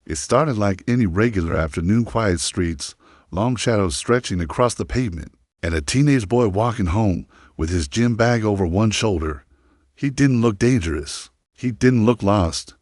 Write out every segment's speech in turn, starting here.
It started like any regular afternoon, quiet streets, long shadows stretching across the pavement, and a teenage boy walking home with his gym bag over one shoulder. He didn't look dangerous. He didn't look lost.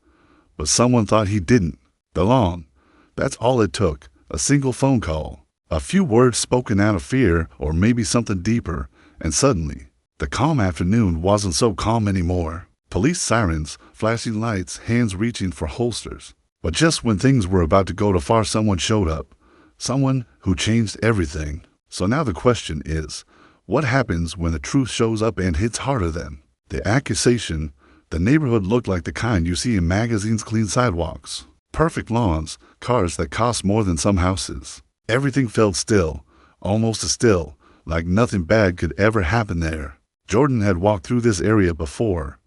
But someone thought he didn't. Belong. That's all it took. A single phone call. A few words spoken out of fear or maybe something deeper, and suddenly, the calm afternoon wasn't so calm anymore. Police sirens, flashing lights, hands reaching for holsters. But just when things were about to go too far, someone showed up. Someone who changed everything. So now the question is, what happens when the truth shows up and hits harder than the accusation? The neighborhood looked like the kind you see in magazines: clean sidewalks, perfect lawns, cars that cost more than some houses. Everything felt still, almost as still, like nothing bad could ever happen there. Jordan had walked through this area before.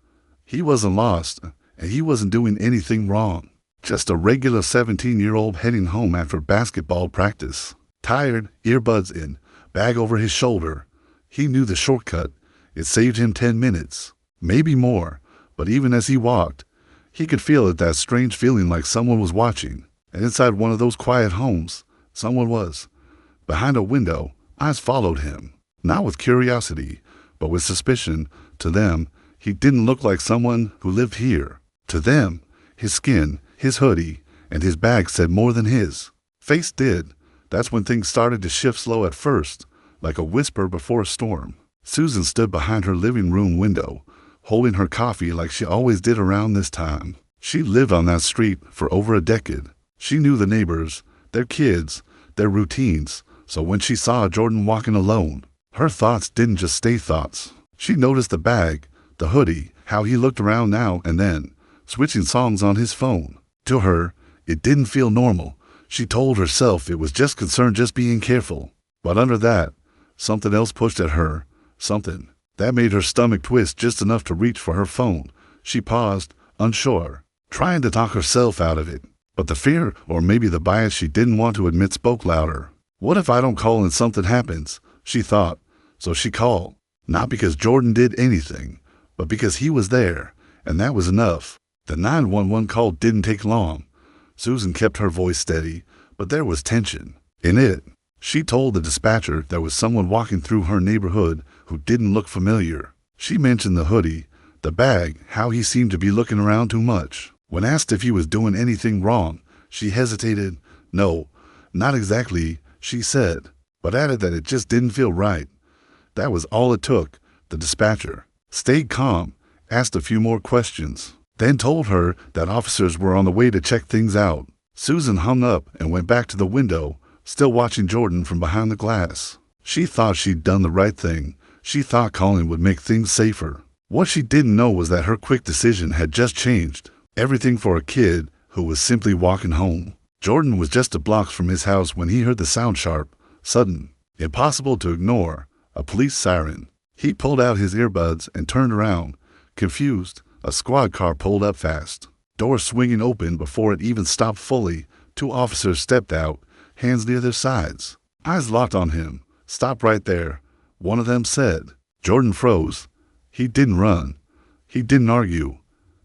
He wasn't lost, and he wasn't doing anything wrong. Just a regular 17-year-old heading home after basketball practice. Tired, earbuds in, bag over his shoulder. He knew the shortcut. It saved him 10 minutes, maybe more. But even as he walked, he could feel that strange feeling like someone was watching. And inside one of those quiet homes, someone was. Behind a window, eyes followed him. Not with curiosity, but with suspicion. To them, he didn't look like someone who lived here. To them, his skin, his hoodie, and his bag said more than his face did. That's when things started to shift slow at first, like a whisper before a storm. Susan stood behind her living room window, holding her coffee like she always did around this time. She lived on that street for over a decade. She knew the neighbors, their kids, their routines. So when she saw Jordan walking alone, her thoughts didn't just stay thoughts. She noticed the bag, the hoodie, how he looked around now and then, switching songs on his phone. To her, it didn't feel normal. She told herself it was just concern, just being careful. But under that, something else pushed at her, something that made her stomach twist just enough to reach for her phone. She paused, unsure, trying to talk herself out of it. But the fear, or maybe the bias she didn't want to admit, spoke louder. What if I don't call and something happens? She thought. So she called. Not because Jordan did anything, but because he was there, and that was enough. The 911 call didn't take long. Susan kept her voice steady, but there was tension in it. She told the dispatcher there was someone walking through her neighborhood who didn't look familiar. She mentioned the hoodie, the bag, how he seemed to be looking around too much. When asked if he was doing anything wrong, she hesitated. No, not exactly, she said, but added that it just didn't feel right. That was all it took. The dispatcher stayed calm, asked a few more questions, then told her that officers were on the way to check things out. Susan hung up and went back to the window, still watching Jordan from behind the glass. She thought she'd done the right thing. She thought calling would make things safer. What she didn't know was that her quick decision had just changed everything for a kid who was simply walking home. Jordan was just a block from his house when he heard the sound, sharp, sudden, impossible to ignore, a police siren. He pulled out his earbuds and turned around, confused. A squad car pulled up fast, doors swinging open before it even stopped fully. 2 officers stepped out, hands near their sides, eyes locked on him. Stop right there, one of them said. Jordan froze. He didn't run. He didn't argue.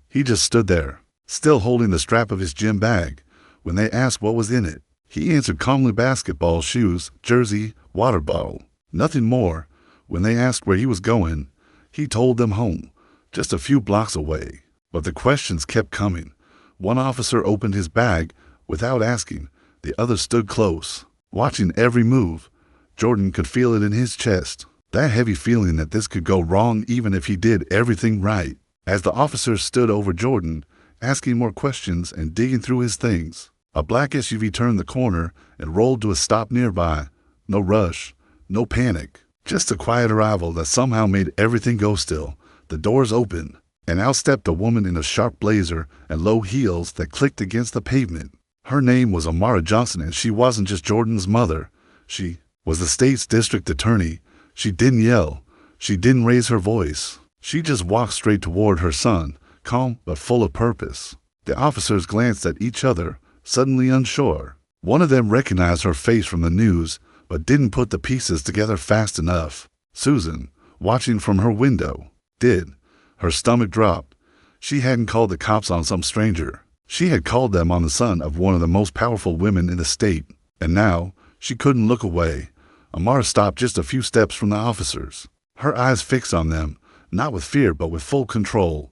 He just stood there, still holding the strap of his gym bag. When they asked what was in it, he answered calmly: basketball, shoes, jersey, water bottle. Nothing more. When they asked where he was going, he told them home, just a few blocks away. But the questions kept coming. One officer opened his bag without asking. The other stood close, watching every move. Jordan could feel it in his chest, that heavy feeling that this could go wrong even if he did everything right. As the officers stood over Jordan, asking more questions and digging through his things, a black SUV turned the corner and rolled to a stop nearby. No rush, no panic, just a quiet arrival that somehow made everything go still. The doors opened, and out stepped a woman in a sharp blazer and low heels that clicked against the pavement. Her name was Amara Johnson, and she wasn't just Jordan's mother. She was the state's district attorney. She didn't yell. She didn't raise her voice. She just walked straight toward her son, calm but full of purpose. The officers glanced at each other, suddenly unsure. One of them recognized her face from the news, but didn't put the pieces together fast enough. Susan, watching from her window, did. Her stomach dropped. She hadn't called the cops on some stranger. She had called them on the son of one of the most powerful women in the state, and now she couldn't look away. Amara stopped just a few steps from the officers, her eyes fixed on them, not with fear but with full control.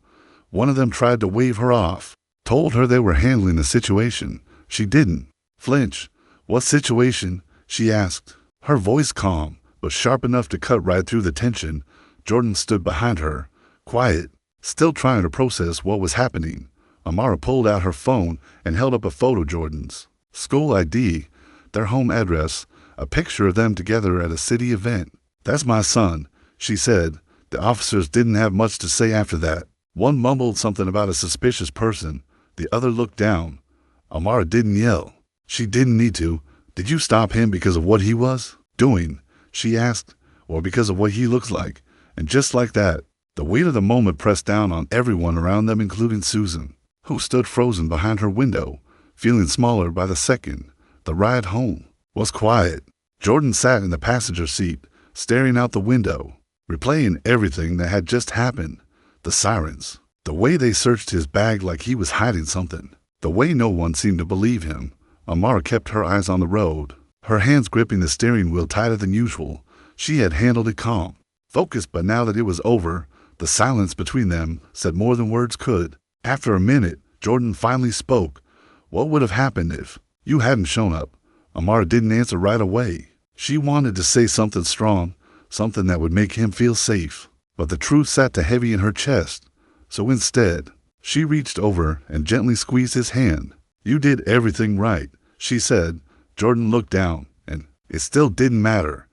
One of them tried to wave her off, told her they were handling the situation. She didn't flinch. "What situation?" she asked, her voice calm but sharp enough to cut right through the tension. Jordan stood behind her, quiet, still trying to process what was happening. Amara pulled out her phone and held up a photo of Jordan's school ID, their home address, a picture of them together at a city event. "That's my son," she said. The officers didn't have much to say after that. One mumbled something about a suspicious person. The other looked down. Amara didn't yell. She didn't need to. "Did you stop him because of what he was doing?" she asked. "Or because of what he looks like?" And just like that, the weight of the moment pressed down on everyone around them, including Susan, who stood frozen behind her window, feeling smaller by the second. The ride home was quiet. Jordan sat in the passenger seat, staring out the window, replaying everything that had just happened. The sirens, the way they searched his bag like he was hiding something, the way no one seemed to believe him. Amara kept her eyes on the road, her hands gripping the steering wheel tighter than usual. She had handled it calm, focused, but now that it was over, the silence between them said more than words could. After a minute, Jordan finally spoke. "What would have happened if you hadn't shown up?" Amara didn't answer right away. She wanted to say something strong, something that would make him feel safe, but the truth sat too heavy in her chest. So instead, she reached over and gently squeezed his hand. "You did everything right," she said. Jordan looked down, and it still didn't matter.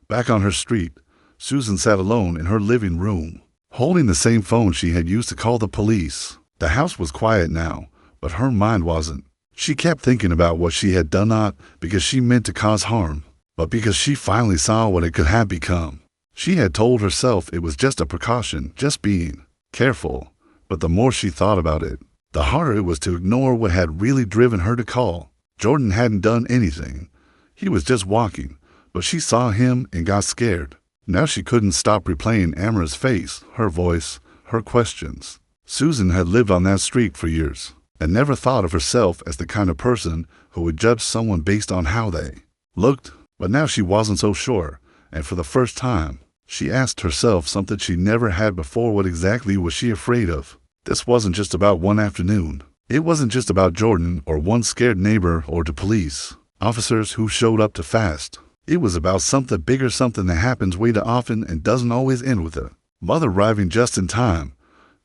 Back on her street, Susan sat alone in her living room, holding the same phone she had used to call the police. The house was quiet now, but her mind wasn't. She kept thinking about what she had done, not because she meant to cause harm, but because she finally saw what it could have become. She had told herself it was just a precaution, just being careful, but the more she thought about it, the harder it was to ignore what had really driven her to call. Jordan hadn't done anything. He was just walking, but she saw him and got scared. Now she couldn't stop replaying Amara's face, her voice, her questions. Susan had lived on that street for years and never thought of herself as the kind of person who would judge someone based on how they looked. But now she wasn't so sure, and for the first time, she asked herself something she never had before. What exactly was she afraid of? This wasn't just about one afternoon. It wasn't just about Jordan or one scared neighbor or the police officers who showed up too fast. It was about something bigger, something that happens way too often and doesn't always end with a mother arriving just in time.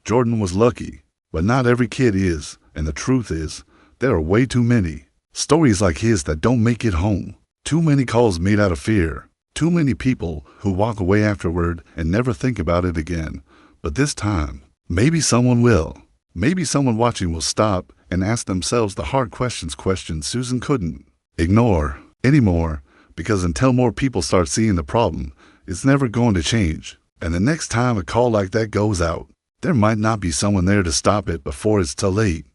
Jordan was lucky, but not every kid is, and the truth is, there are way too many stories like his that don't make it home. Too many calls made out of fear. Too many people who walk away afterward and never think about it again. But this time, maybe someone will. Maybe someone watching will stop and ask themselves the hard questions Susan couldn't ignore anymore, because until more people start seeing the problem, it's never going to change. And the next time a call like that goes out, there might not be someone there to stop it before it's too late.